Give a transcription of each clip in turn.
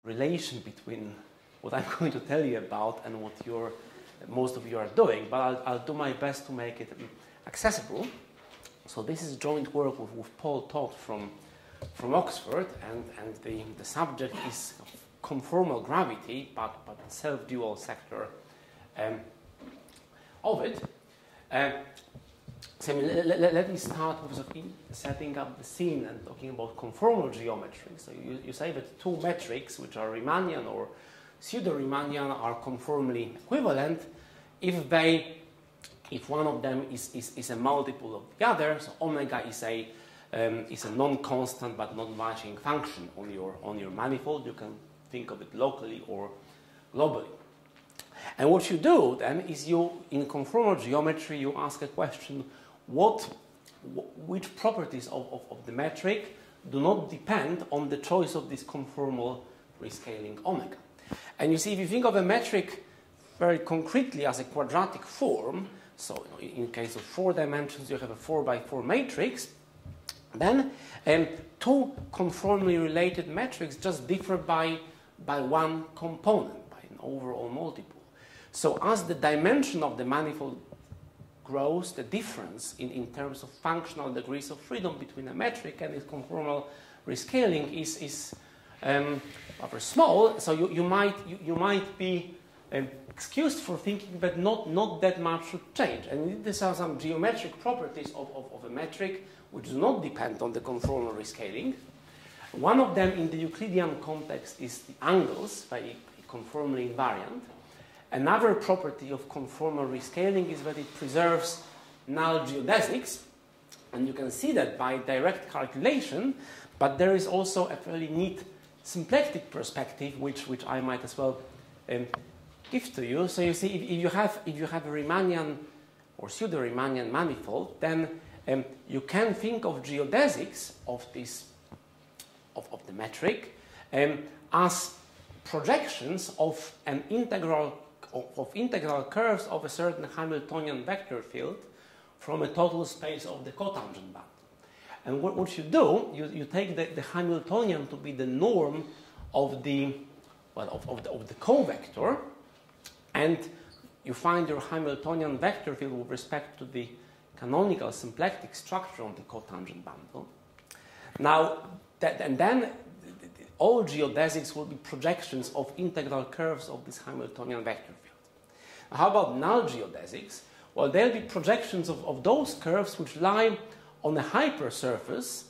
relation between what I'm going to tell you about and what most of you are doing, but I'll do my best to make it accessible. So this is joint work with Paul Todd from Oxford, and the subject is conformal gravity, but the self-dual sector of it. So let me start with setting up the scene and talking about conformal geometry. So you say that two metrics, which are Riemannian or pseudo-Riemannian, are conformally equivalent if one of them is a multiple of the other. So omega is a non-constant but non-vanishing function on your manifold. You can think of it locally or globally. And what you do then is in conformal geometry, you ask a question: which properties of the metric do not depend on the choice of this conformal rescaling omega? And you see, if you think of a metric very concretely as a quadratic form, so in case of 4 dimensions you have a 4x4 matrix, then two conformally related metrics just differ by one component, by an overall multiple. So as the dimension of the manifold grows, the difference in terms of functional degrees of freedom between a metric and its conformal rescaling is rather small. So you might be excused for thinking that not that much should change. And these are some geometric properties of a metric which do not depend on the conformal rescaling. One of them in the Euclidean context is the angles, very conformally invariant. Another property of conformal rescaling is that it preserves null geodesics, and you can see that by direct calculation, but there is also a fairly neat symplectic perspective which I might as well give to you. So you see, if you have a Riemannian or pseudo-Riemannian manifold, then you can think of geodesics of the metric as projections of an integral curves of a certain Hamiltonian vector field from a total space of the cotangent band. And what you do, you take the Hamiltonian to be the norm of the covector, and you find your Hamiltonian vector field with respect to the canonical symplectic structure on the cotangent bundle. Now, then all geodesics will be projections of integral curves of this Hamiltonian vector field. Now, how about null geodesics? Well, they'll be projections of those curves which lie on a hypersurface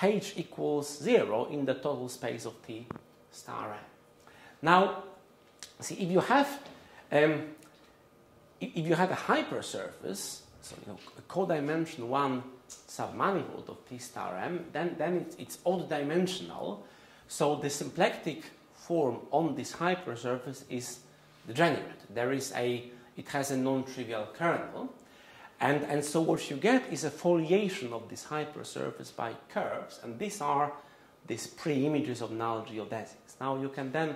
h equals 0 in the total space of T star n. Now, see, if you have a hypersurface, so a codimension 1 submanifold of T star m, then it's odd dimensional. So the symplectic form on this hypersurface is degenerate. It has a non-trivial kernel. And so what you get is a foliation of this hypersurface by curves, and these are these pre-images of null geodesics. Now you can then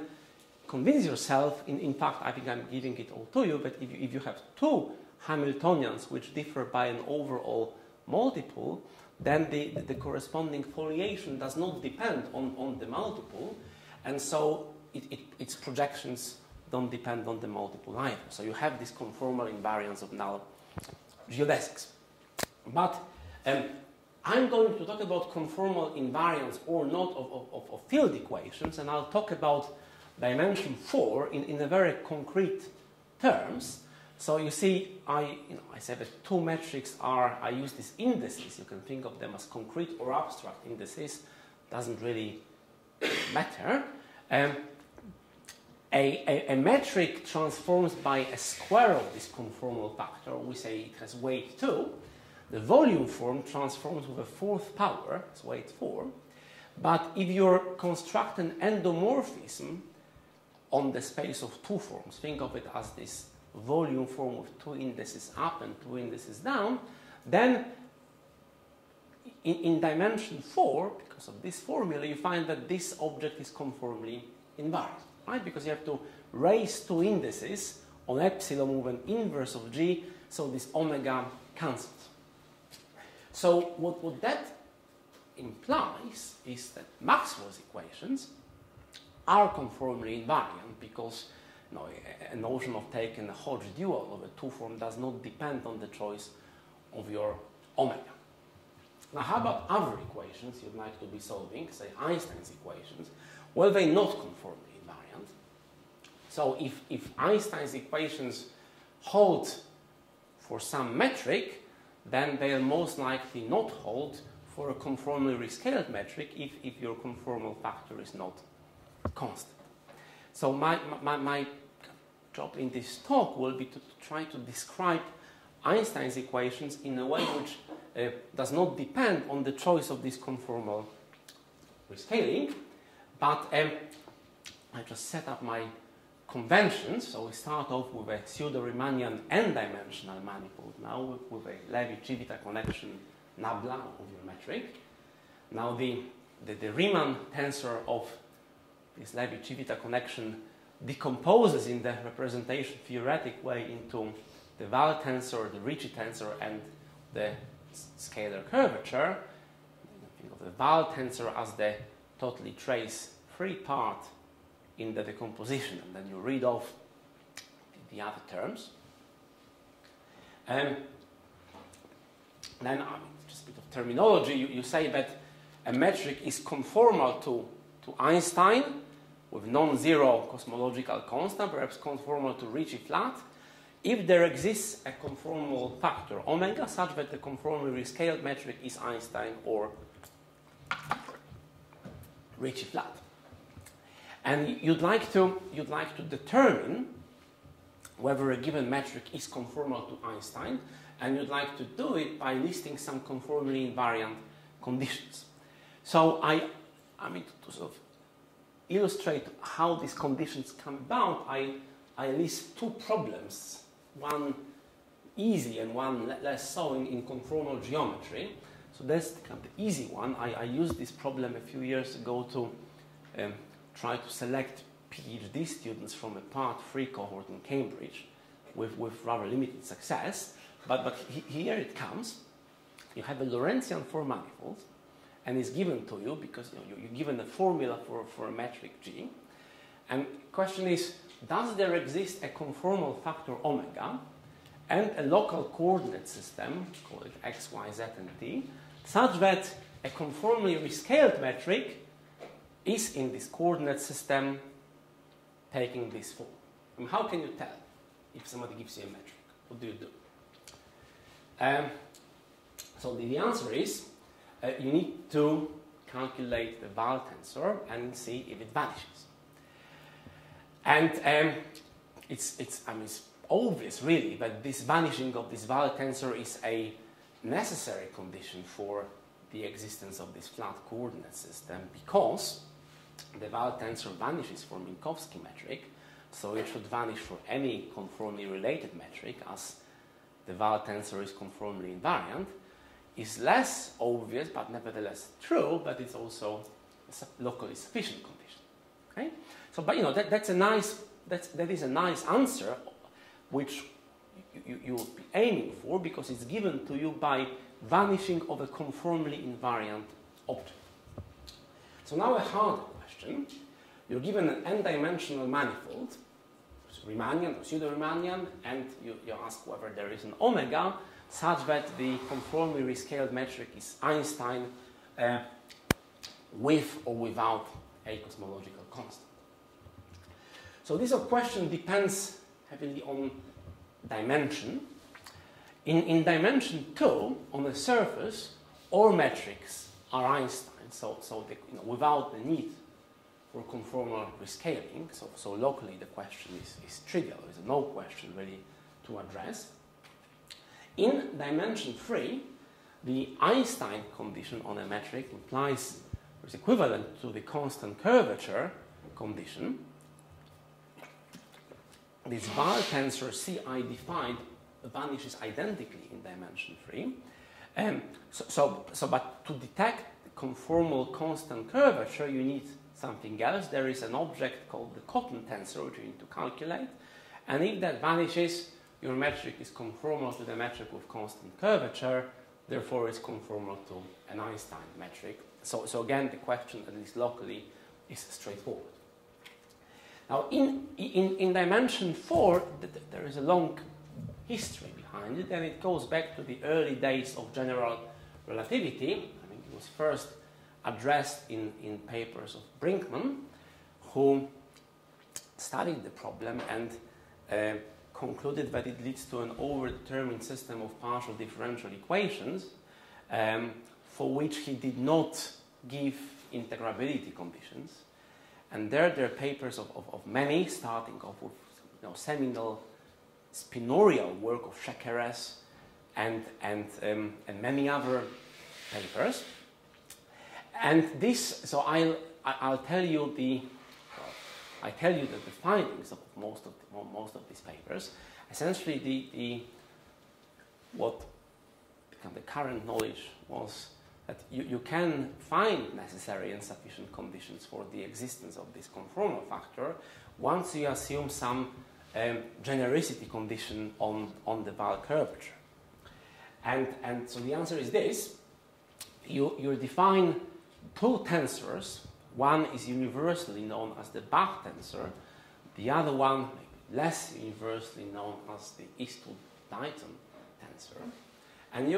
convince yourself, in fact I think I'm giving it all to you, but if you have two Hamiltonians which differ by an overall multiple, then the corresponding foliation does not depend on the multiple, and so its projections don't depend on the multiple either. So you have this conformal invariance of null geodesics. But I'm going to talk about conformal invariance or not of field equations, and I'll talk about dimension 4 in a very concrete terms. So you see, I say that two metrics I use these indices. You can think of them as concrete or abstract indices. Doesn't really matter. A metric transforms by a square of this conformal factor. We say it has weight 2. The volume form transforms with a fourth power, it's weight 4. But if you construct an endomorphism on the space of two forms, think of it as this volume form with two indices up and two indices down, then in dimension 4, because of this formula, you find that this object is conformally invariant, right? Because you have to raise two indices on epsilon with an inverse of g, so this omega cancels. So what that implies is that Maxwell's equations are conformally invariant because a notion of taking a Hodge dual of a two-form does not depend on the choice of your omega. Now, how about other equations you'd like to be solving, say Einstein's equations? Well, they're not conformally invariant. So if Einstein's equations hold for some metric, then they'll most likely not hold for a conformally rescaled metric if your conformal factor is not constant. So my job in this talk will be to try to describe Einstein's equations in a way which does not depend on the choice of this conformal rescaling, but I just set up my conventions. So we start off with a pseudo-Riemannian n-dimensional manifold now with a Levi-Civita connection nabla of your metric. Now the Riemann tensor of this Levi-Civita connection decomposes in the representation theoretic way into the Val tensor, the Ricci tensor, and the scalar curvature. Think of the Val tensor as the totally trace-free part in the decomposition, and then you read off the other terms. Then, just a bit of terminology, you say that a metric is conformal to Einstein with non-zero cosmological constant, perhaps conformal to Ricci flat, if there exists a conformal factor omega such that the conformally rescaled metric is Einstein or Ricci flat. And you'd like to determine whether a given metric is conformal to Einstein, and you'd like to do it by listing some conformally invariant conditions. So I mean to sort of illustrate how these conditions come about, I list two problems, one easy and one less so in conformal geometry. So that's kind of the easy one. I used this problem a few years ago to try to select PhD students from a Part 3 cohort in Cambridge with rather limited success. But here it comes. You have a Lorentzian form manifold, and it's given to you because you're given a formula for a metric G. And the question is, does there exist a conformal factor omega and a local coordinate system, call it x, y, z, and t, such that a conformally rescaled metric is in this coordinate system taking this form? I mean, how can you tell if somebody gives you a metric? What do you do? So the answer is you need to calculate the Val tensor and see if it vanishes. And it's obvious, really, that this vanishing of this Val tensor is a necessary condition for the existence of this flat coordinate system, because the Val tensor vanishes for Minkowski metric, so it should vanish for any conformally related metric, as the Val tensor is conformally invariant. Is less obvious, but nevertheless true, but it's also a locally sufficient condition. Okay? So, but that is a nice answer, which you will be aiming for, because it's given to you by vanishing of a conformally invariant object. So now a harder question. You're given an n-dimensional manifold, Riemannian or pseudo-Riemannian, and you ask whether there is an omega such that the conformally rescaled metric is Einstein with or without a cosmological constant. So this question depends heavily on dimension. In dimension 2, on the surface, all metrics are Einstein, so they, without the need for conformal rescaling. So locally the question is trivial. There's no question really to address. In dimension 3, the Einstein condition on a metric implies is equivalent to the constant curvature condition. This Val tensor Ci defined vanishes identically in dimension 3. But to detect the conformal constant curvature, you need something else. There is an object called the Cotton tensor, which you need to calculate. And if that vanishes, your metric is conformal to the metric with constant curvature, therefore it's conformal to an Einstein metric. So again, the question, at least locally, is straightforward. Now, in dimension 4, there is a long history behind it, and it goes back to the early days of general relativity. I think it was first addressed in papers of Brinkman, who studied the problem and concluded that it leads to an overdetermined system of partial differential equations for which he did not give integrability conditions. And there are papers of many, starting off with seminal spinorial work of Shekeres and many other papers. And this, so I'll tell you the findings of most of these papers. Essentially, what became the current knowledge was that you can find necessary and sufficient conditions for the existence of this conformal factor once you assume some genericity condition on the Wahl curvature. And so the answer is this. You define two tensors. One is universally known as the Bach tensor. The other one, maybe less universally known as the Eastwood-Dighton tensor. And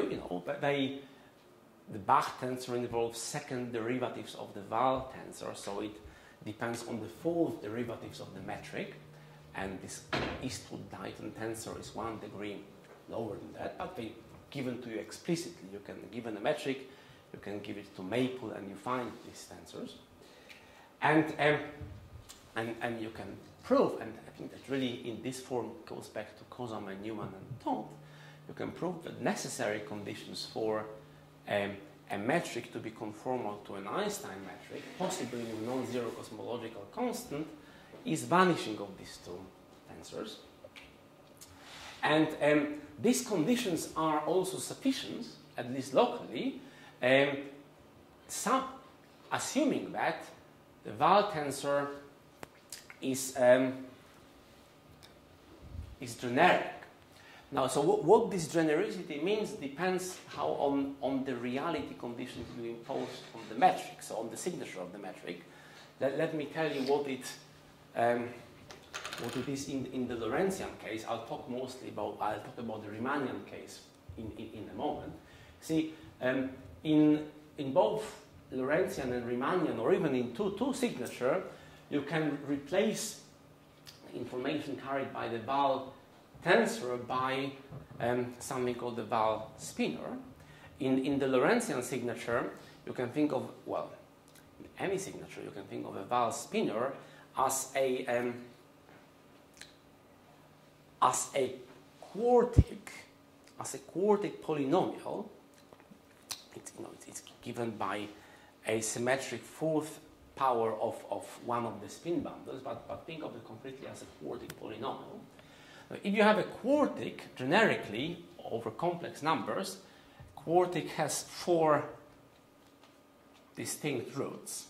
the Bach tensor involves second derivatives of the Wahl tensor, so it depends on the fourth derivatives of the metric. And this Eastwood-Dighton tensor is 1 degree lower than that, but they given to you explicitly. You can, given a metric, you can give it to Maple and you find these tensors. And you can prove, and I think that really in this form goes back to Kozam and Newman and Todd, you can prove that necessary conditions for a metric to be conformal to an Einstein metric, possibly with non-zero cosmological constant, is vanishing of these two tensors. And these conditions are also sufficient, at least locally, assuming that the Wahl tensor is generic. Now, so what this genericity means depends how on the reality conditions you impose on the metric, so on the signature of the metric. Let me tell you what it is in the Lorentzian case. I'll talk about the Riemannian case in a moment. See, in both Lorentzian and Riemannian, or even in two signature, you can replace the information carried by the Wahl tensor by something called the Wahl spinor. In the Lorentzian signature, you can think of, well, in any signature, you can think of a Wahl spinor as a quartic polynomial. It's given by a symmetric fourth power of one of the spin bundles, but think of it completely as a quartic polynomial. Now, if you have a quartic generically over complex numbers, quartic has 4 distinct roots.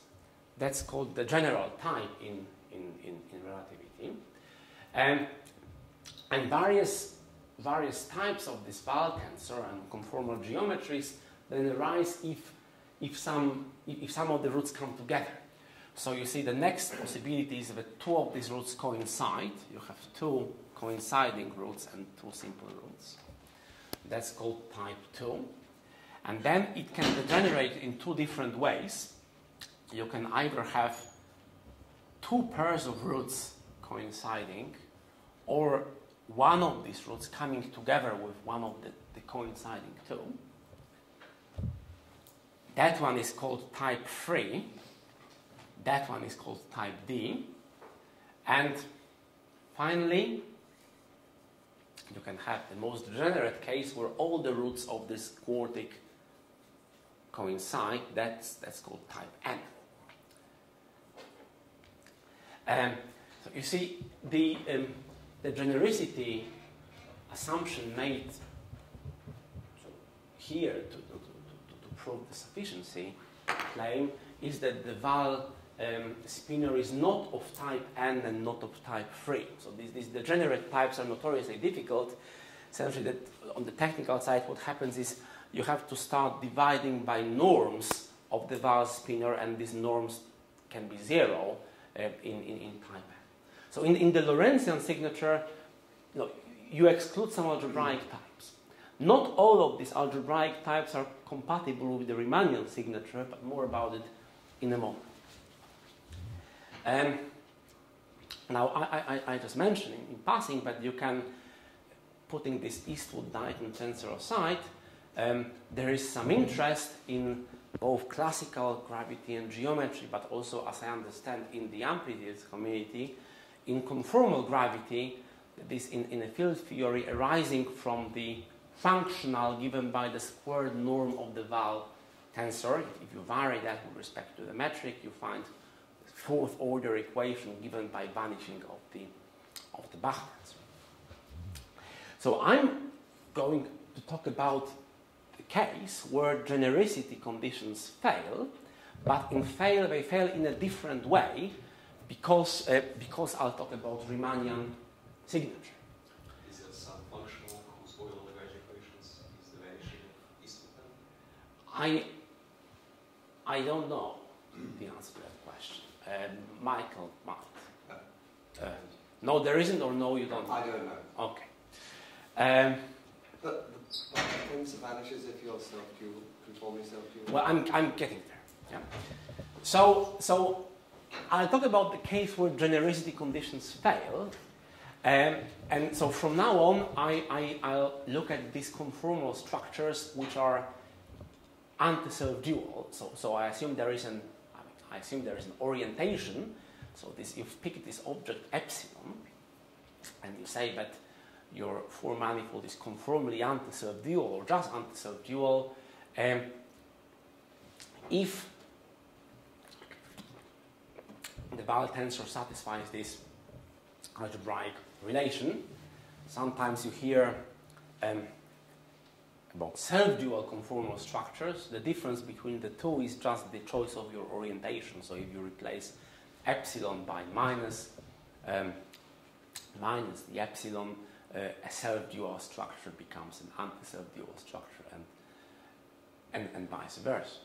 That's called the general type in relativity. And various types of this Wahl tensor and conformal geometries then arise if some of the roots come together. So you see the next possibility is that 2 of these roots coincide. You have 2 coinciding roots and 2 simple roots. That's called type 2. And then it can degenerate in 2 different ways. You can either have 2 pairs of roots coinciding, or one of these roots coming together with one of the coinciding 2. That one is called type 3. That one is called type D. And finally, you can have the most degenerate case where all the roots of this quartic coincide. That's called type N. So you see, the genericity assumption made here to prove the sufficiency claim is that the Wahl spinor is not of type N and not of type 3. So these degenerate types are notoriously difficult. Essentially, that on the technical side, what happens is you have to start dividing by norms of the Wahl spinor, and these norms can be 0 in type N. So in the Lorentzian signature, you exclude some algebraic types. Not all of these algebraic types are compatible with the Riemannian signature, but more about it in a moment. Now, I just mentioned in passing that you can, putting this Eastwood-Dayton tensor aside, there is some interest in both classical gravity and geometry, but also, as I understand, in the Amplitudes community, in conformal gravity, this in a field theory arising from the functional given by the squared norm of the Val tensor. If you vary that with respect to the metric, you find fourth order equation given by vanishing of the Bach tensor. So I'm going to talk about the case where genericity conditions fail, but they fail in a different way because I'll talk about Riemannian signature. Is there some functional whose Euler-Lagrange equations is the vanishing of Eastwood? I don't know the answer to that question. Michael might. No, there isn't, or no, you don't know? I don't know. Okay. But the things vanishes if you're self-dual, conformally self-dual. Well, I'm getting there. Yeah. So I'll talk about the case where genericity conditions fail. And so from now on, I'll look at these conformal structures which are anti-self-dual. So I assume there is an orientation. So you've picked this object epsilon, and you say that your four manifold is conformally anti-self-dual or just anti-self-dual. If the Val tensor satisfies this algebraic relation, sometimes you hear about self-dual conformal structures. The difference between the two is just the choice of your orientation. So if you replace epsilon by minus the epsilon, a self-dual structure becomes an anti-self-dual structure, and vice versa.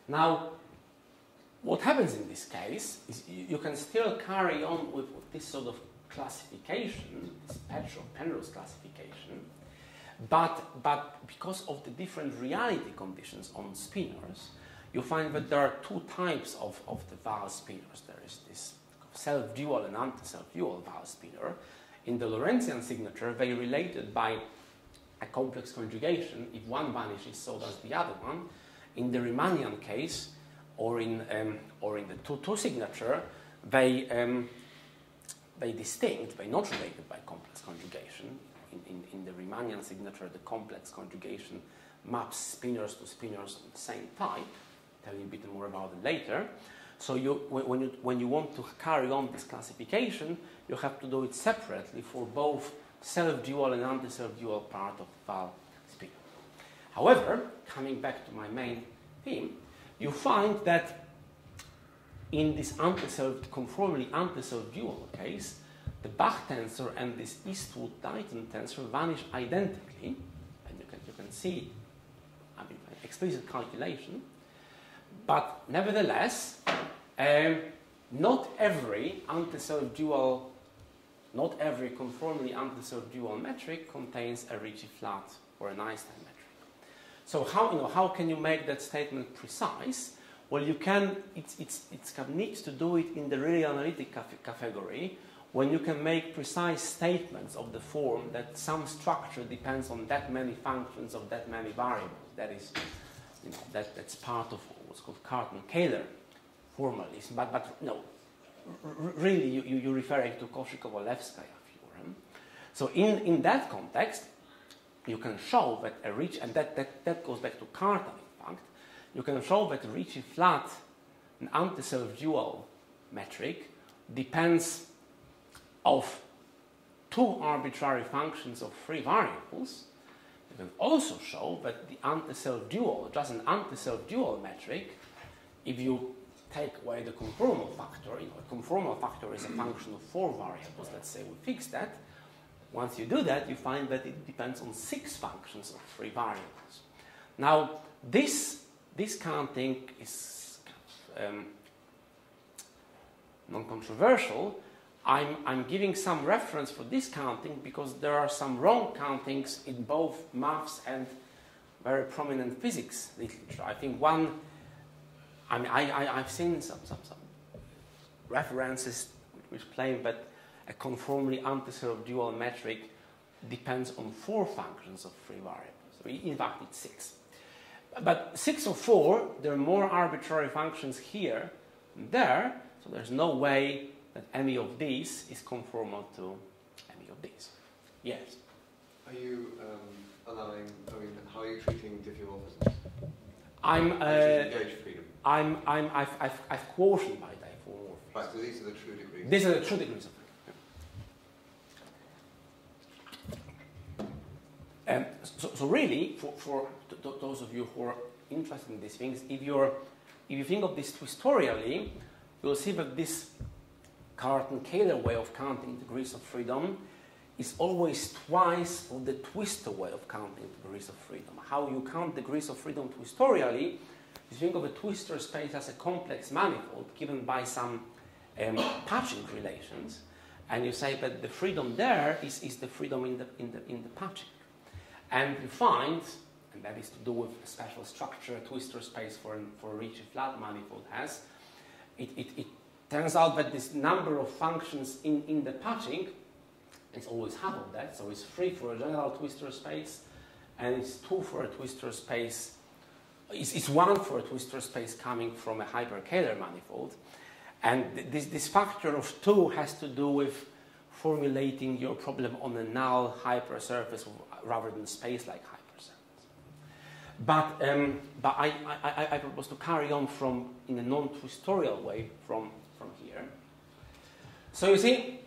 Now, what happens in this case is you can still carry on with this sort of classification, this Petrov-Penrose classification, but because of the different reality conditions on spinors, you find that there are two types of the Val spinors. There is this self-dual and anti-self-dual Val spinor. In the Lorentzian signature, they related by a complex conjugation. If one vanishes, so does the other one. In the Riemannian case, or in the 2-2 signature, they distinct, they're not related by complex conjugation. In the Riemannian signature, the complex conjugation maps spinors to spinors of the same type. I'll tell you a bit more about it later. So when you want to carry on this classification, you have to do it separately for both self-dual and anti-self-dual part of the Val spinor. However, coming back to my main theme, you find that in this conformally anti-self-dual case, the Bach tensor and this Eastwood-Dayton tensor vanish identically, and you can see, an explicit calculation. But nevertheless, not every conformally anti-self-dual metric contains a Ricci flat or an Einstein metric. So how can you make that statement precise? Well, you can. It's neat to do it in the really analytic category, when you can make precise statements of the form that some structure depends on that many functions of that many variables. That is, that's part of what's called Cartan-Kähler formalism. But no, really, you're referring to Korsakow-Levskaya theorem. So in that context, you can show that a Ricci, and that goes back to Cartan, in fact, you can show that a Ricci flat, an anti-self-dual metric, depends of two arbitrary functions of three variables. You can also show that the anti-self-dual, just an anti-self-dual metric, if you take away the conformal factor, a conformal factor is a function of four variables, let's say we fix that. Once you do that, you find that it depends on six functions of three variables. Now, this counting is non-controversial, I'm giving some reference for this counting because there are some wrong countings in both maths and very prominent physics literature. I think one, I've seen some references which claim that a conformally antiserial dual metric depends on 4 functions of 3 variables. So in fact, it's 6. But 6 or 4, there are more arbitrary functions here and there, so there's no way that any of these is conformal to any of these. Yes? Are you allowing, how are you treating diffeomorphisms? I've quotient by diffeomorphisms. Right, so these are the true degrees. These are the true degrees of freedom. So really, for those of you who are interested in these things, if you think of this twistorially, you'll see that this Cartan-Kähler way of counting degrees of freedom is always twice of the twistor way of counting degrees of freedom. How you count degrees of freedom twistorially, you think of a twistor space as a complex manifold given by some patching relations, and you say that the freedom there is the freedom in the patching. And you find, and that is to do with a special structure a twistor space for a Ricci flat manifold has, it turns out that this number of functions in the patching is always half of that, so it's 3 for a general twistor space, and it's 2 for a twistor space, it's 1 for a twistor space coming from a hyper-Kähler manifold, and this factor of 2 has to do with formulating your problem on a null hypersurface rather than space-like hypersurface. But I propose to carry on in a non-twistorial way from here. So you see,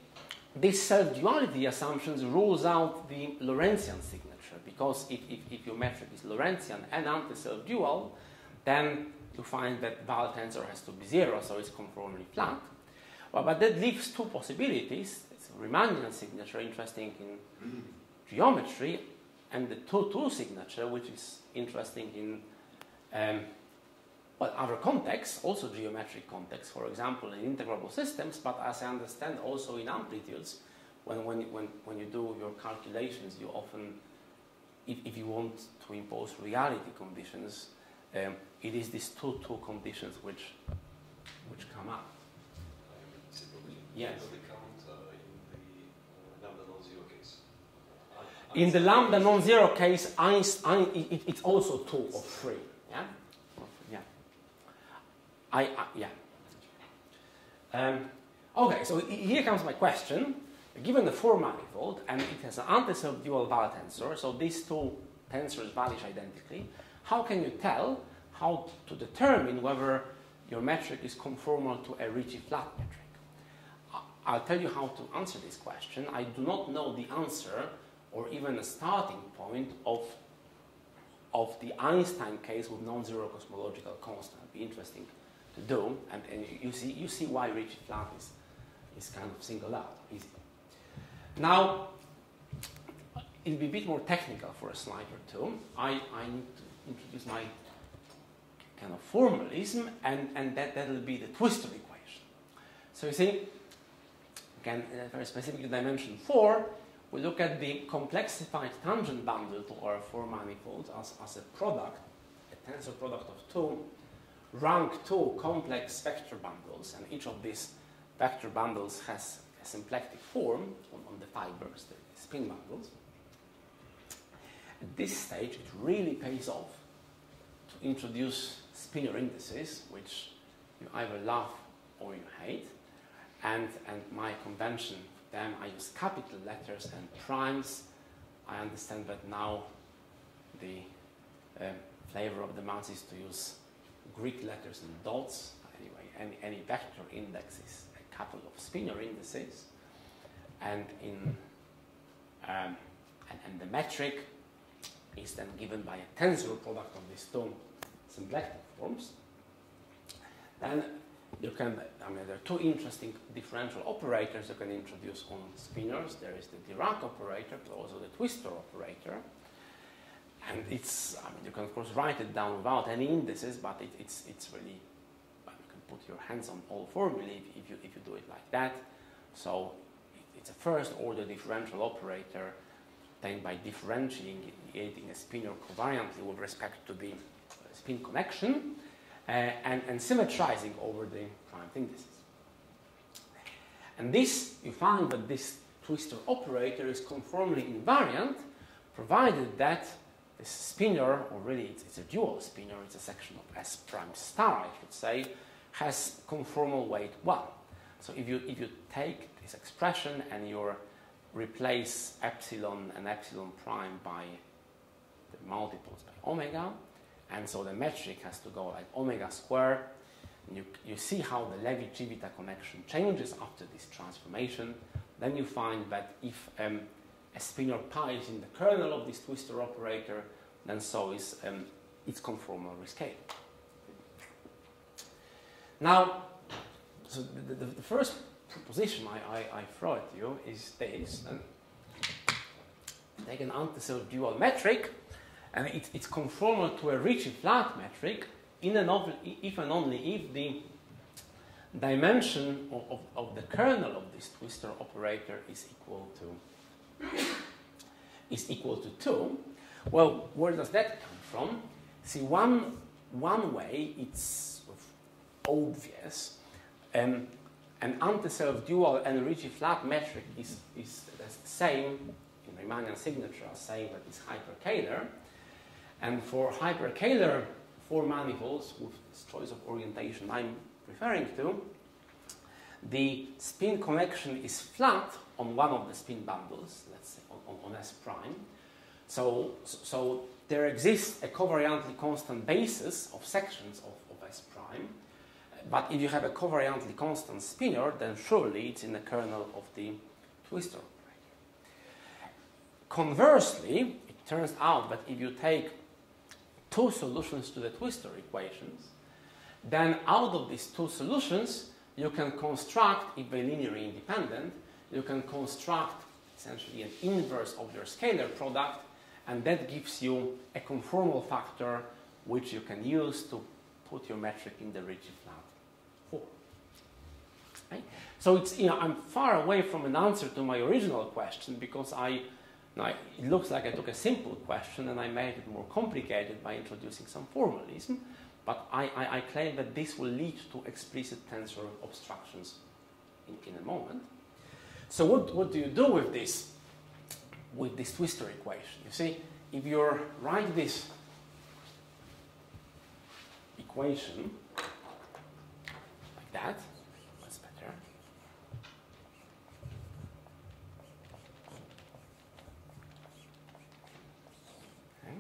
this self-duality assumptions rules out the Lorentzian signature, because if your metric is Lorentzian and anti-self-dual, then you find that Val tensor has to be 0, so it's conformally flat. Well, but that leaves 2 possibilities. It's a Riemannian signature, interesting in geometry, and the 2-2 signature, which is interesting in other contexts, also geometric contexts, for example, in integrable systems, but as I understand, also in amplitudes, when you do your calculations, you often, if you want to impose reality conditions, it is these 2-2 conditions which come up. Yes. In the lambda non-zero case, it's also 2 or 3. Yeah. Yeah. Okay, so here comes my question. Given the 4 manifold, and it has an anti-self-dual Val tensor, so these 2 tensors vanish identically, how can you tell how to determine whether your metric is conformal to a Ricci flat metric? I'll tell you how to answer this question. I do not know the answer or even a starting point of the Einstein case with non-zero cosmological constant. It'd be interesting to do, and you see why Ricci flat is kind of singled out. Easy. Now, it'll be a bit more technical for a slide or two. I need to introduce my kind of formalism, and that'll be the twistor equation. So you see, again, very specific to dimension 4, we look at the complexified tangent bundle to our 4 manifolds as a product, a tensor product of 2 rank 2 complex vector bundles, and each of these vector bundles has a symplectic form on the fibers, the spin bundles. At this stage, it really pays off to introduce spinor indices, which you either love or you hate, and my convention for them, I use capital letters and primes. I understand that now the flavor of the month is to use Greek letters and dots. Anyway, any vector index is a couple of spinor indices, and the metric is then given by a tensor product of these 2 symplectic forms. Then you can, there are 2 interesting differential operators you can introduce on spinors. There is the Dirac operator, but also the twistor operator. And it's, you can of course write it down without any indices, but it's really, you can put your hands on all formulae if you do it like that. So it's a first order differential operator obtained by differentiating a spinor covariantly with respect to the spin connection and symmetrizing over the prime indices. And this, you find that this twistor operator is conformally invariant, provided that this spinor, or really it's a dual spinor, it's a section of S prime star, I should say, has conformal weight 1. So if you take this expression and you replace epsilon and epsilon prime by the multiples by omega, and so the metric has to go like omega squared, and you see how the Levi-Civita connection changes after this transformation. Then you find that if a spinor pi is in the kernel of this twistor operator, then so is its conformal rescaling. Now, so the first proposition I throw at you is this. Take an antiself dual metric, and it's conformal to a Ricci flat metric if and only if the dimension of the kernel of this twistor operator is equal to 2. Well, where does that come from? See, one way it's sort of obvious. An antiself dual and Ricci flat metric is the same in Riemannian signature as saying that it's hyperkähler. And for hyperkähler 4 manifolds with this choice of orientation I'm referring to, the spin connection is flat on one of the spin bundles, let's say on S prime. So there exists a covariantly constant basis of sections of S prime. But if you have a covariantly constant spinor, then surely it's in the kernel of the twistor operator. Conversely, it turns out that if you take 2 solutions to the twistor equations, then out of these 2 solutions, you can construct, if they're linearly independent, you can construct essentially an inverse of their scalar product, and that gives you a conformal factor which you can use to put your metric in the Ricci flat form. Okay? So it's, I'm far away from an answer to my original question because it looks like I took a simple question and I made it more complicated by introducing some formalism. But I claim that this will lead to explicit tensor obstructions in a moment. So what do you do with this twistor equation? You see, if you write this equation like that, that's better. Okay.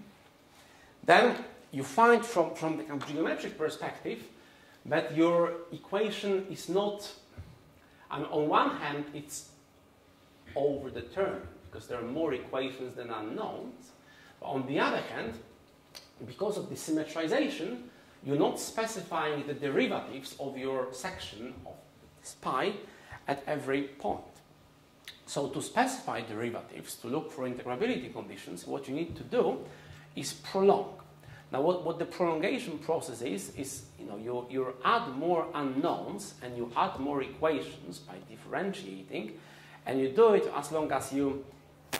Then you find from the geometric perspective that your equation is not, on one hand, it's overdetermined because there are more equations than unknowns. But on the other hand, because of the symmetrization, you're not specifying the derivatives of your section of this pi at every point. So to specify derivatives, to look for integrability conditions, what you need to do is prolong. Now, what the prolongation process is you add more unknowns and you add more equations by differentiating, and you do it as long as you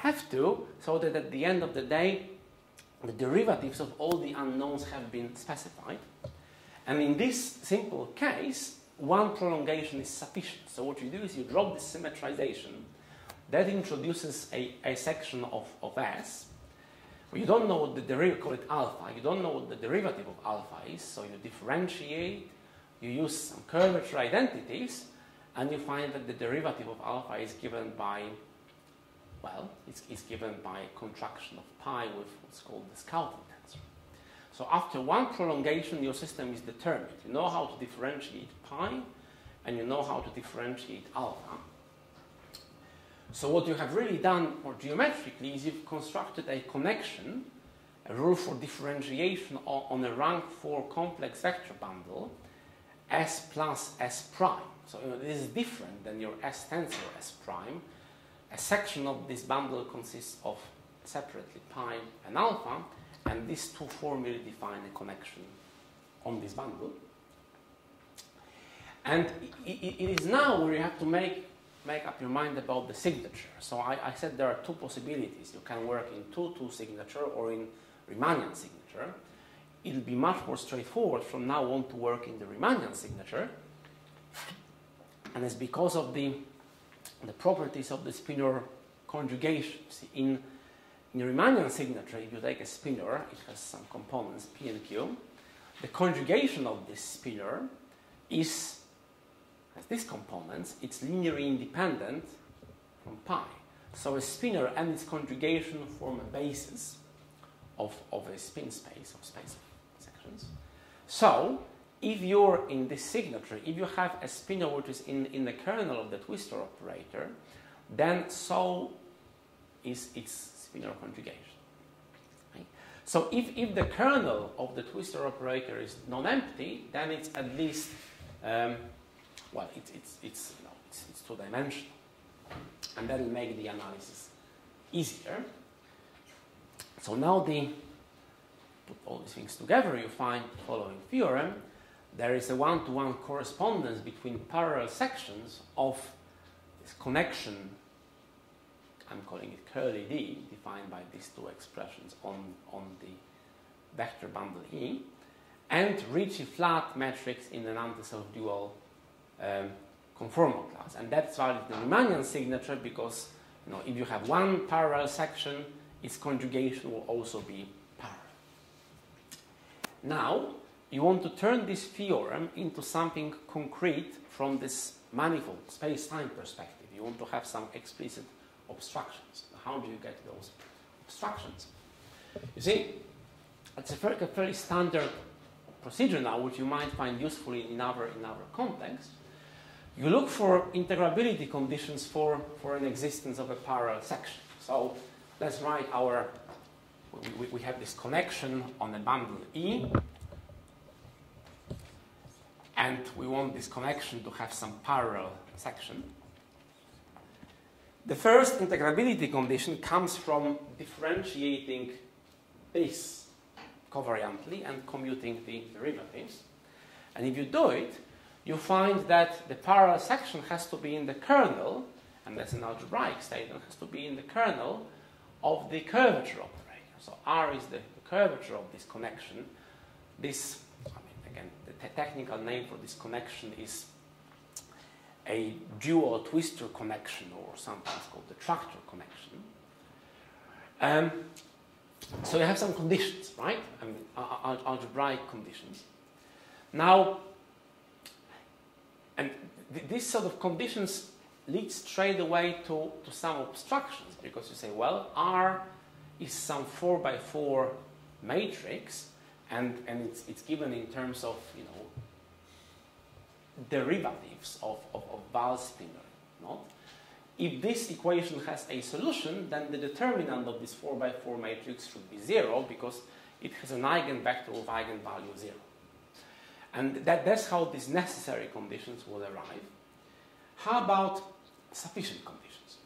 have to, so that at the end of the day, the derivatives of all the unknowns have been specified. And in this simple case, one prolongation is sufficient. So what you do is you drop this symmetrization. That introduces a section of S. You don't know what the derivative, call it alpha, you don't know what the derivative of alpha is, so you differentiate, you use some curvature identities, and you find that the derivative of alpha is given by, well, it's given by a contraction of pi with what's called the Scouting tensor. So after one prolongation, your system is determined. You know how to differentiate pi, and you know how to differentiate alpha. So what you have really done more geometrically is you've constructed a connection, a rule for differentiation on a rank 4 complex vector bundle, S plus S prime. So this is different than your S tensor S prime. A section of this bundle consists of separately pi and alpha, and these 2 formulae define a connection on this bundle. And it is now where you have to make up your mind about the signature. So I said there are two possibilities. You can work in 2-2 signature or in Riemannian signature. It'll be much more straightforward from now on to work in the Riemannian signature. And it's because of the properties of the spinor conjugation. See, in Riemannian signature, if you take a spinor, it has some components, P and Q. The conjugation of this spinor has these components. It's linearly independent from pi. So a spinor and its conjugation form a basis of a spin space, of space of sections. So if you're in this signature, if you have a spinor which is in the kernel of the twistor operator, then so is its spinor conjugation. Right? So if the kernel of the twistor operator is non-empty, then it's at least it's two-dimensional, and that will make the analysis easier. So now put all these things together, you find the following theorem. There is a one-to-one correspondence between parallel sections of this connection, I'm calling it curly D, defined by these two expressions on the vector bundle E, and Ricci flat matrix in an antiself-dual conformal class. And that's valid in the Riemannian signature because if you have one parallel section, its conjugation will also be parallel. Now, you want to turn this theorem into something concrete from this manifold space-time perspective. You want to have some explicit obstructions. How do you get those obstructions? You see, it's a fairly standard procedure now, which you might find useful in other contexts. You look for integrability conditions for an existence of a parallel section. So let's write we have this connection on a bundle E, and we want this connection to have some parallel section. The first integrability condition comes from differentiating this covariantly and commuting the derivatives. And if you do it, you find that the parallel section has to be in the kernel, and that's an algebraic statement, has to be in the kernel of the curvature operator. So R is the curvature of this connection. This, again, the technical name for this connection is a dual twistor connection, or sometimes called the tractor connection. So you have some conditions, right? Algebraic conditions. Now, and these sort of conditions lead straight away to some obstructions, because you say, well, R is some 4x4 matrix, and it's given in terms of derivatives of Wahl spinor. Not? If this equation has a solution, then the determinant of this 4x4 matrix should be 0, because it has an eigenvector of eigenvalue 0. And that's how these necessary conditions will arrive. How about sufficient conditions?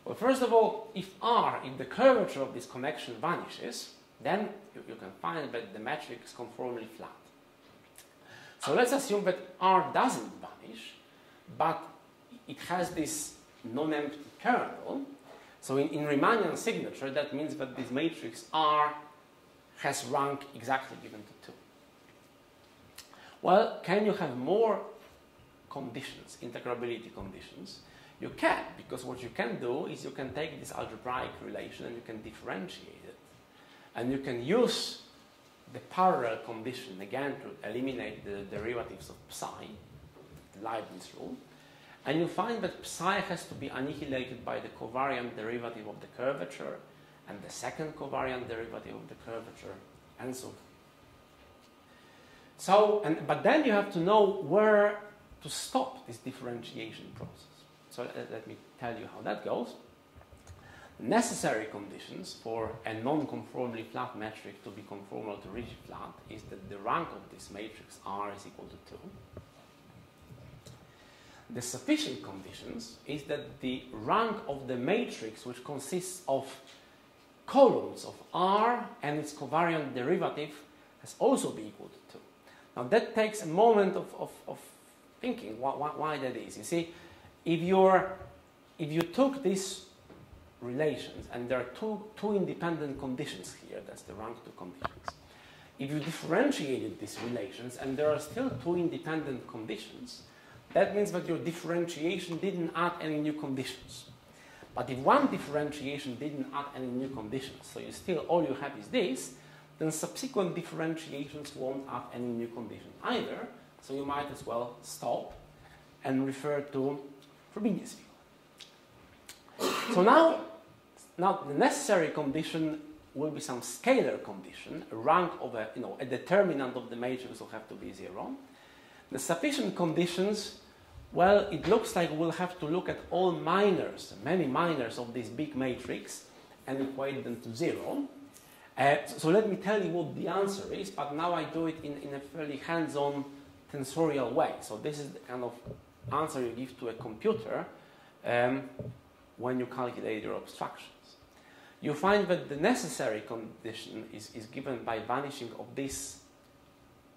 Well, first of all, if the curvature of this connection vanishes, then you can find that the metric is conformally flat. So let's assume that R doesn't vanish, but it has this non-empty kernel. So in Riemannian signature, that means that this matrix R has rank exactly given to 2. Well, can you have more conditions, integrability conditions? You can, because what you can do is you can take this algebraic relation and you can differentiate it. And you can use the parallel condition, again, to eliminate the derivatives of psi, the Leibniz rule. And you find that psi has to be annihilated by the covariant derivative of the curvature, and the second covariant derivative of the curvature, and so forth. But then you have to know where to stop this differentiation process. So let me tell you how that goes. The necessary conditions for a non-conformally flat metric to be conformal to Ricci flat is that the rank of this matrix R is equal to 2. The sufficient conditions is that the rank of the matrix, which consists of columns of R and its covariant derivative, has also be equal to 2. Now that takes a moment of thinking why that is. You see, if you took these relations, and there are two independent conditions here, that's the rank 2 conditions. If you differentiated these relations, and there are still 2 independent conditions, that means that your differentiation didn't add any new conditions. But if one differentiation didn't add any new conditions, so you still, all you have is this, then subsequent differentiations won't add any new condition either, so you might as well stop and refer to Frobenius view. So now the necessary condition will be some scalar condition, a rank of a determinant of the matrix will have to be 0. The sufficient conditions, well, it looks like we'll have to look at all minors, many minors of this big matrix, and equate them to 0. So let me tell you what the answer is, but now I do it in a fairly hands-on tensorial way. So this is the kind of answer you give to a computer when you calculate your abstractions. You find that the necessary condition is given by vanishing of this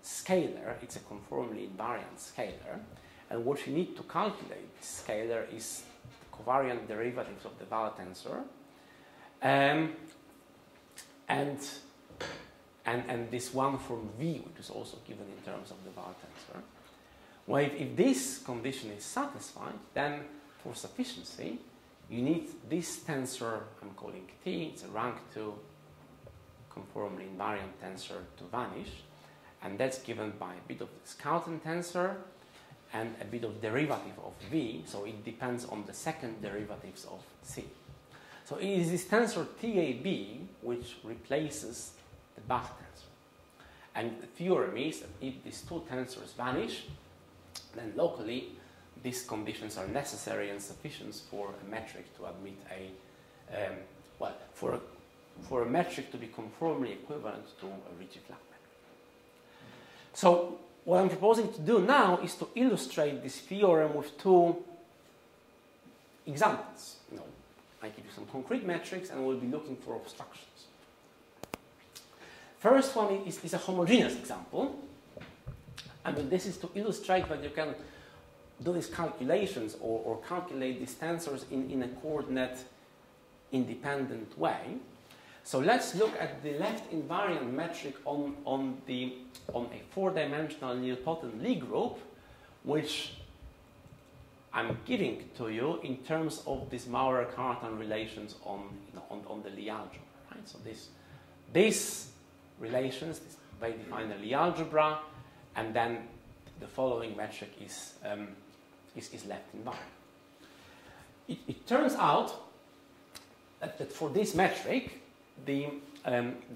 scalar. It's a conformally invariant scalar. And what you need to calculate this scalar is the covariant derivatives of the Val tensor. And this one from V, which is also given in terms of the Val tensor. Well, if this condition is satisfied, then for sufficiency, you need this tensor, I'm calling T, it's a rank 2 conformally invariant tensor to vanish, and that's given by a bit of the Schouten tensor and a bit of derivative of V, so it depends on the second derivatives of C. So it is this tensor TAB which replaces the Bach tensor. And the theorem is that if these 2 tensors vanish, then locally these conditions are necessary and sufficient for a metric to admit for a metric to be conformally equivalent to a Ricci flat metric. So what I'm proposing to do now is to illustrate this theorem with 2 examples. I give you some concrete metrics and we'll be looking for obstructions. First one is a homogeneous example. I mean, this is to illustrate that you can do these calculations or calculate these tensors in a coordinate independent way. So let's look at the left invariant metric on a 4-dimensional nilpotent Lie group, which I'm giving to you in terms of these Maurer-Cartan relations on the Lie algebra. Right? So these relations, they define the Lie algebra, and then the following metric is left invariant. It turns out that for this metric, the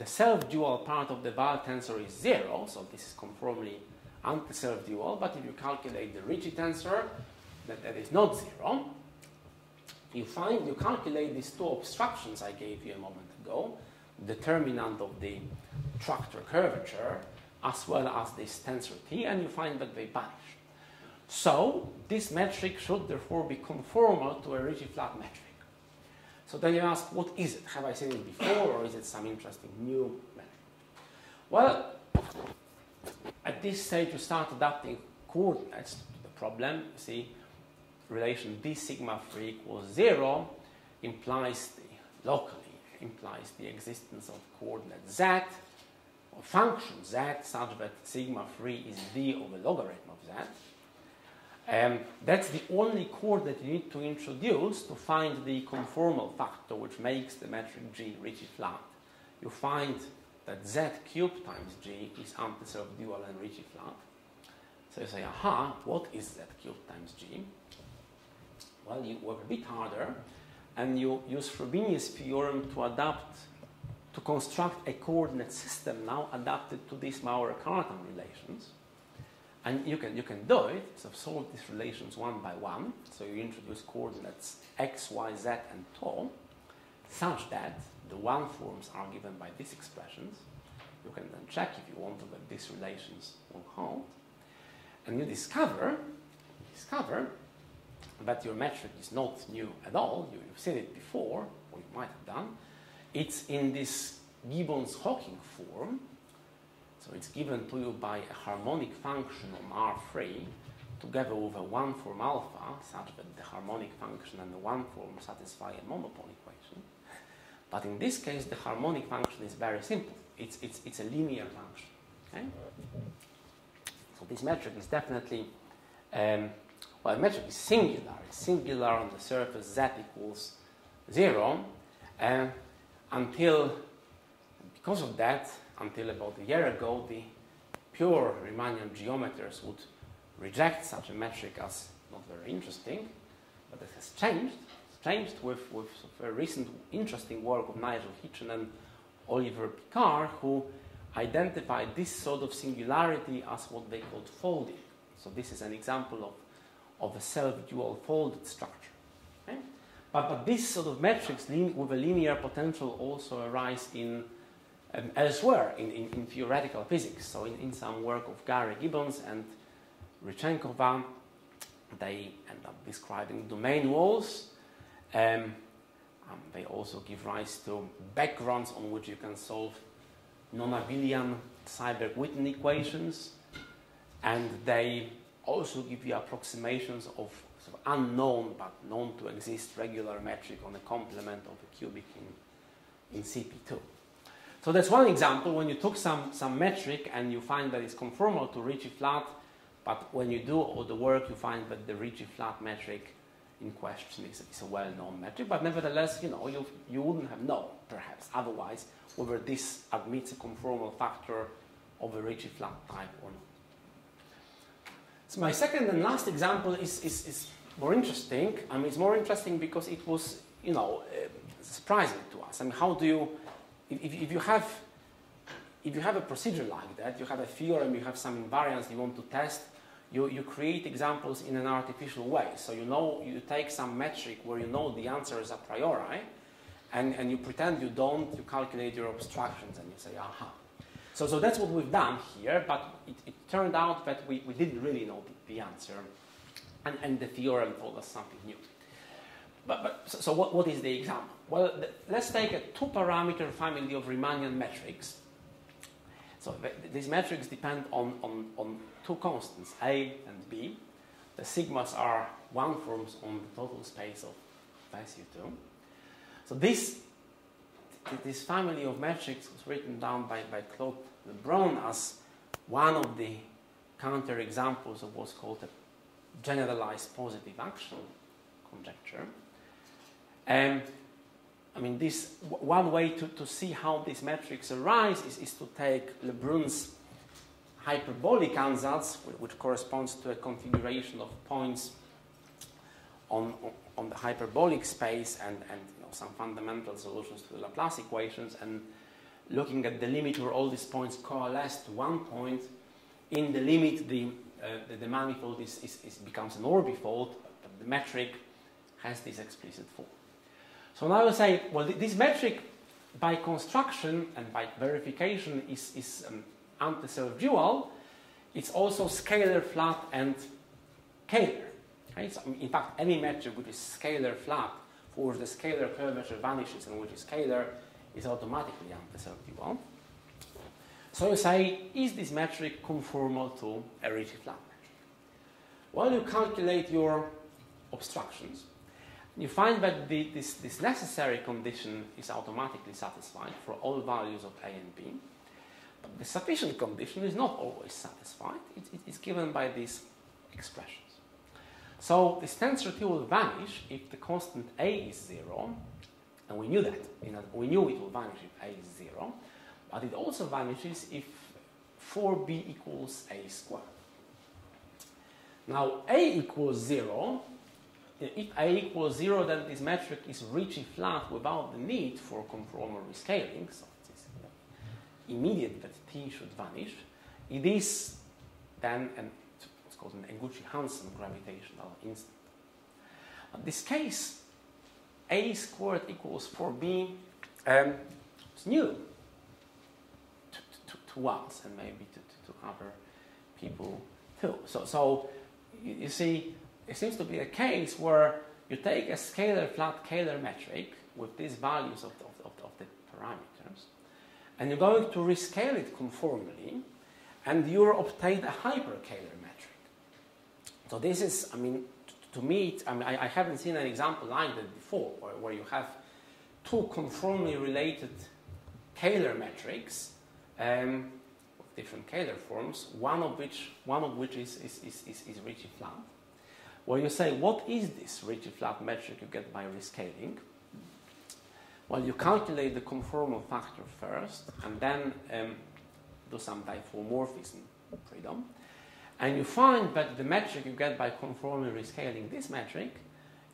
self-dual part of the Val tensor is 0, so this is conformally anti-self-dual, but if you calculate the Ricci tensor, that is not 0, you calculate these 2 obstructions I gave you a moment ago, determinant of the tractor curvature, as well as this tensor T, and you find that they vanish. So this metric should therefore be conformal to a Ricci flat metric. So then you ask, what is it? Have I seen it before, or is it some interesting new metric? Well, at this stage you start adapting coordinates to the problem. You see, relation d sigma 3 equals 0 locally implies the existence of coordinate z, or function z, such that sigma 3 is d over logarithm of z. That's the only coordinate you need to introduce to find the conformal factor which makes the metric G Ricci flat. You find that z cubed times G is anti-self-dual and Ricci flat. So you say, aha, what is z cubed times G? Well, you work a bit harder and you use Frobenius theorem to construct a coordinate system now adapted to these Maurer-Cartan relations. And you can do it, so solve these relations one by one. So you introduce coordinates x, y, z, and tau, such that the one forms are given by these expressions. You can then check if you want to that these relations will hold. And you discover that your metric is not new at all. You've seen it before, or you might have done. It's in this Gibbons-Hawking form. So it's given to you by a harmonic function on R3 together with a one form alpha, such that the harmonic function and the one form satisfy a monopole equation. But in this case, the harmonic function is very simple. It's a linear function. Okay? So this metric is definitely, well, the metric is singular. It's singular on the surface z equals 0, until, because of that, until about a year ago, the pure Riemannian geometers would reject such a metric as not very interesting, but it has changed. It's changed with a recent interesting work of Nigel Hitchen and Oliver Picard, who identified this sort of singularity as what they called folding. So this is an example of a self-dual folded structure. Okay? But this sort of metrics with a linear potential also arise in elsewhere in theoretical physics. So in some work of Gary Gibbons and Rychenkova, they end up describing domain walls. They also give rise to backgrounds on which you can solve non-abelian Seiberg-Witten equations, and they also give you approximations of sort of unknown but known to exist regular metric on the complement of a cubic in CP2. So that's one example when you took some metric and you find that it's conformal to Ricci flat, but when you do all the work you find that the Ricci flat metric in question is a well-known metric, but nevertheless, you wouldn't have known, perhaps, otherwise, whether this admits a conformal factor of a Ricci flat type or not. So my second and last example is more interesting. I mean, it's more interesting because it was, surprising to us. I mean, how do you, if you have a procedure like that, you have a theorem, you have some invariance you want to test, you create examples in an artificial way. So you take some metric where you know the answers a priori, and you pretend you don't, you calculate your abstractions, and you say, aha. So that's what we've done here, but it turned out that we didn't really know the answer, and the theorem told us something new. So what is the example? Well, let's take a two-parameter family of Riemannian metrics. So these metrics depend on two constants, A and B. The sigmas are one forms on the total space of SU2. So this family of metrics was written down by Claude Lebrun as one of the counterexamples of what's called a generalized positive action conjecture. I mean, this one way to see how these metrics arise is to take Lebrun's hyperbolic ansatz, which corresponds to a configuration of points on the hyperbolic space and some fundamental solutions to the Laplace equations, and looking at the limit where all these points coalesce to one point. In the limit, the manifold becomes an orbifold, but the metric has this explicit form. So now I say, well, this metric by construction and by verification is anti-self-dual. It's also scalar flat and scalar. Okay? So, in fact, any metric which is scalar flat for which the scalar curvature vanishes and which is scalar is automatically anti-self-dual. So you say, is this metric conformal to a Ricci flat metric? Well, you calculate your obstructions. You find that this necessary condition is automatically satisfied for all values of A and B. But the sufficient condition is not always satisfied. It is given by these expressions. So this tensor T will vanish if the constant A is 0. And we knew that. We knew it will vanish if A is 0. But it also vanishes if 4B equals A squared. Now, A equals 0. If A equals 0, then this metric is Ricci flat without the need for conformal rescaling. So it is immediate that T should vanish. It is then what's called an Eguchi-Hansen gravitational instant. In this case, A squared equals 4B is new to us and maybe to other people too. So you see, it seems to be a case where you take a scalar flat Kähler metric with these values of the parameters, and you're going to rescale it conformally, and you obtain a hyper-Kähler metric. So this is, I mean, to me, I haven't seen an example like that before, where you have two conformally related Kähler metrics with different Kähler forms, one of which is Ricci flat. Where you say, what is this Ricci flat metric you get by rescaling? Well, you calculate the conformal factor first, and then do some diffeomorphism freedom. And you find that the metric you get by conformally rescaling this metric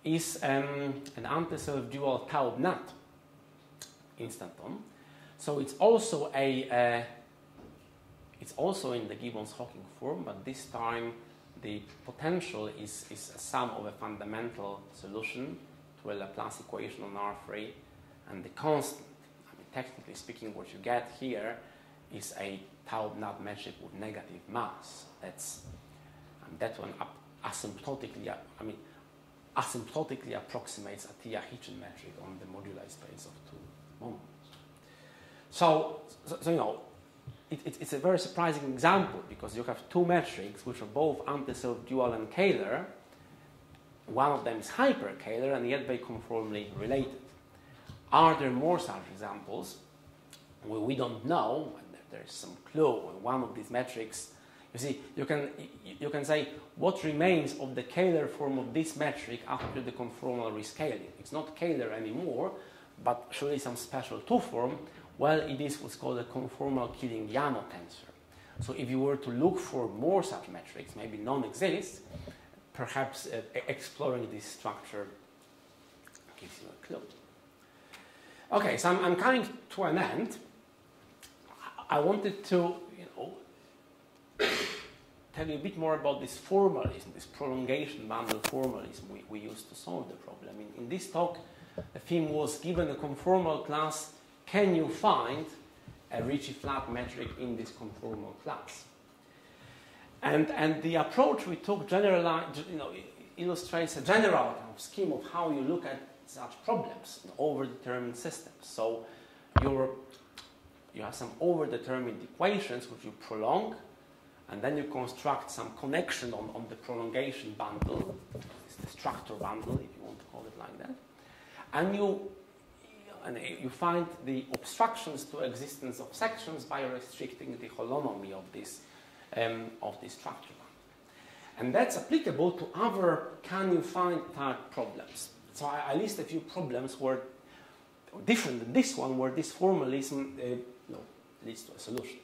is an anti-self-dual Taub-Nat instanton. So it's also it's also in the Gibbons-Hawking form, but this time the potential is a sum of a fundamental solution to a Laplace equation on R3 and the constant. I mean, technically speaking, what you get here is a Taub-Nat metric with negative mass. That one asymptotically approximates a Tia-Hitchin metric on the moduli space of two moments. So you know, it's a very surprising example, because you have two metrics which are both anti-self-dual and Kähler. One of them is hyper-Kähler, and yet they conformally related. Are there more such examples? Well, we don't know. There is some clue. One of these metrics, you see, you can say what remains of the Kähler form of this metric after the conformal rescaling. It's not Kähler anymore, but surely some special two form. Well, it is what's called a conformal killing Yano tensor. So if you were to look for more such metrics, maybe none exist, perhaps exploring this structure gives you a clue. Okay, so I'm coming to an end. I wanted to, tell you a bit more about this formalism, this prolongation bundle formalism we used to solve the problem. In this talk, the theme was, given a conformal class, can you find a Ricci flat metric in this conformal class? And the approach we took illustrates a general kind of scheme of how you look at such problems in overdetermined systems. So you have some overdetermined equations which you prolong, and then you construct some connection on the prolongation bundle, it's the structure bundle, if you want to call it like that, and you find the obstructions to existence of sections by restricting the holonomy of this structure bundle. And that's applicable to other can you find type problems. So I list a few problems where different than this one, where this formalism leads to a solution.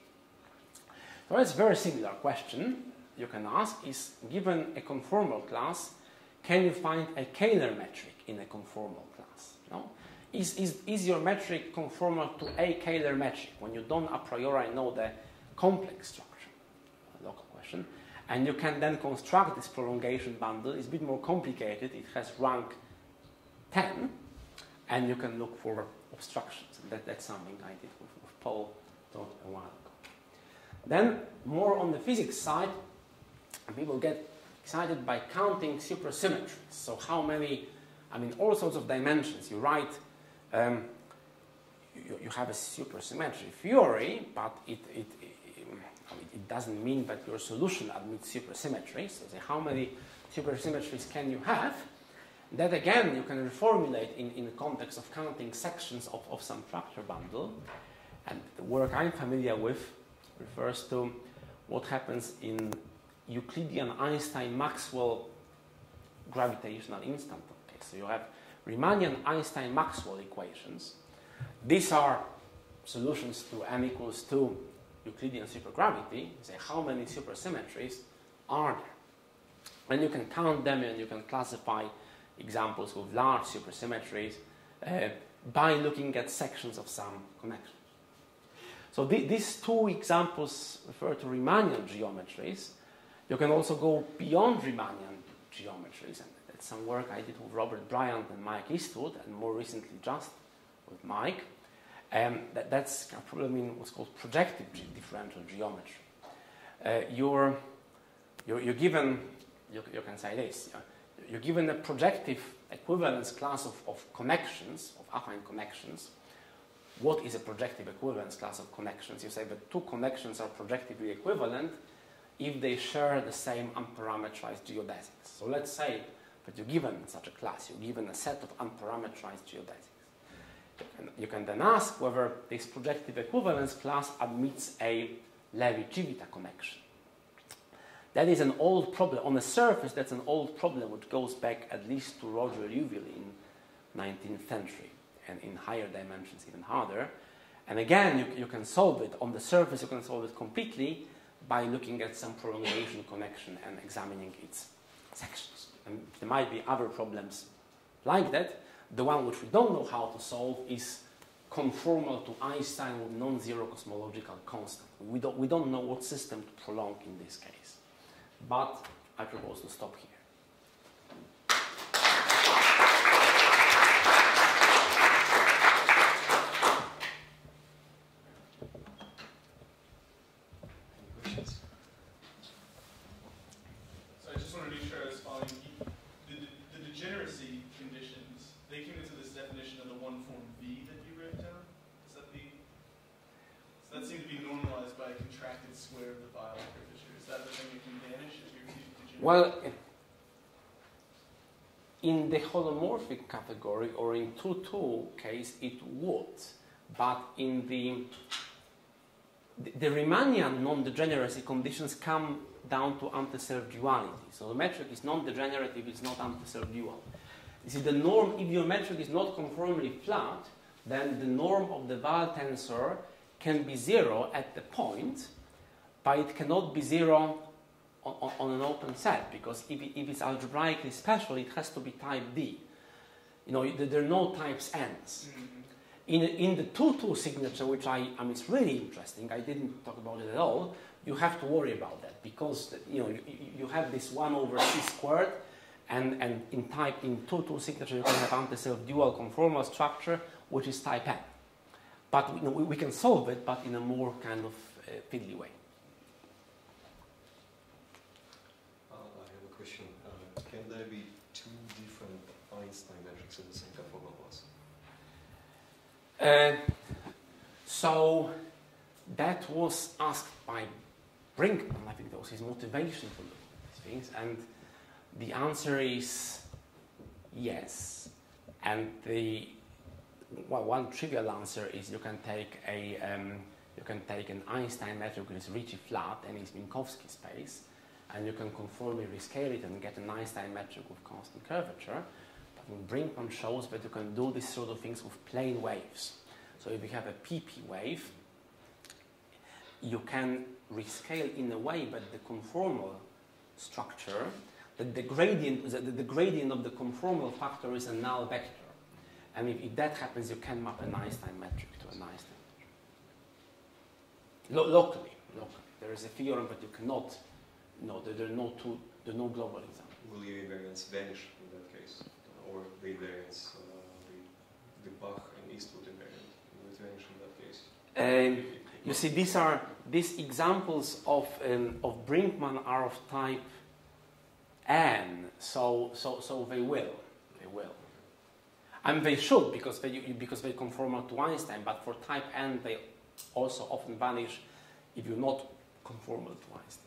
So it's a very similar question you can ask is, given a conformal class, can you find a Kähler metric in a conformal class? No? Is your metric conformal to a Kähler metric when you don't a priori know the complex structure? A local question. And you can then construct this prolongation bundle. It's a bit more complicated. It has rank 10, and you can look for obstructions. And that's something I did with Paul a while ago. Then, more on the physics side, people get excited by counting supersymmetries. So how many, all sorts of dimensions. You write, you have a supersymmetry theory, but it doesn't mean that your solution admits supersymmetry. So say, how many supersymmetries can you have? That again, you can reformulate in the context of counting sections of some structure bundle. And the work I'm familiar with refers to what happens in Euclidean Einstein-Maxwell gravitational instant. Okay, so you have Riemannian Einstein-Maxwell equations. These are solutions to m equals 2 Euclidean supergravity. Say how many supersymmetries are there? And you can count them, and you can classify examples with large supersymmetries by looking at sections of some connections. So these two examples refer to Riemannian geometries. You can also go beyond Riemannian geometries, and that's some work I did with Robert Bryant and Mike Eastwood, and more recently just with Mike. That's a problem in what's called projective differential geometry. You're given, you can say this, you're given a projective equivalence class of connections, of affine connections. What is a projective equivalence class of connections? You say that two connections are projectively equivalent if they share the same unparameterized geodesics. So let's say that you're given such a class, you're given a set of unparameterized geodesics. You can then ask whether this projective equivalence class admits a Levi-Civita connection. That is an old problem. On the surface, that's an old problem which goes back at least to Roger Liouville in 19th century, and in higher dimensions even harder. And again, you can solve it. On the surface, you can solve it completely by looking at some prolongation connection and examining its sections. And there might be other problems like that. The one which we don't know how to solve is conformal to Einstein with non-zero cosmological constant. We don't know what system to prolong in this case. But I propose to stop here. So I just want to be sure I was following. The degeneracy conditions, they came into this definition of the one form V that you wrote down? So that seemed to be normalized by a contracted square of the Weyl curvature. Is that the thing that can vanish if you're degenerate? Well, in the holomorphic category or in 2-2 case, it would. But in the Riemannian non-degeneracy conditions come down to anti-self duality. So the metric is non-degenerative, it's not anti-self dual. You see, the norm, if your metric is not conformally flat, then the norm of the Weyl tensor can be 0 at the point, but it cannot be 0 on an open set, because if it's algebraically special, it has to be type D. You know, there are no types N's. In the 2-2 signature, which it's really interesting, I didn't talk about it at all, you have to worry about that, because you have this 1 over c squared, and in 2-2 signature you can have anti-self dual conformal structure, which is type N. But we can solve it, but in a more kind of fiddly way. I have a question. Can there be two different Einstein metrics in the same conformal class? So that was asked by Brinkmann. I think that was his motivation for looking at these things, and the answer is yes. And one trivial answer is you can take an Einstein metric which is Ricci flat and is Minkowski space, and you can conformally rescale it and get an Einstein metric with constant curvature. But Brinkmann shows that you can do these sort of things with plane waves. So if you have a PP wave, you can rescale in a way that the conformal structure, that the gradient of the conformal factor is a null vector. And if that happens, you can map an Einstein metric to an Einstein metric. Locally. There is a theorem that you cannot, there are no global examples. Will the invariance vanish in that case? Or the invariance, the Bach and Eastwood invariant, will it vanish in that case? You see, these examples of Brinkmann are of type N, so they will. And they should, because they conform to Einstein, but for type N they also often vanish if you're not conformal to Einstein.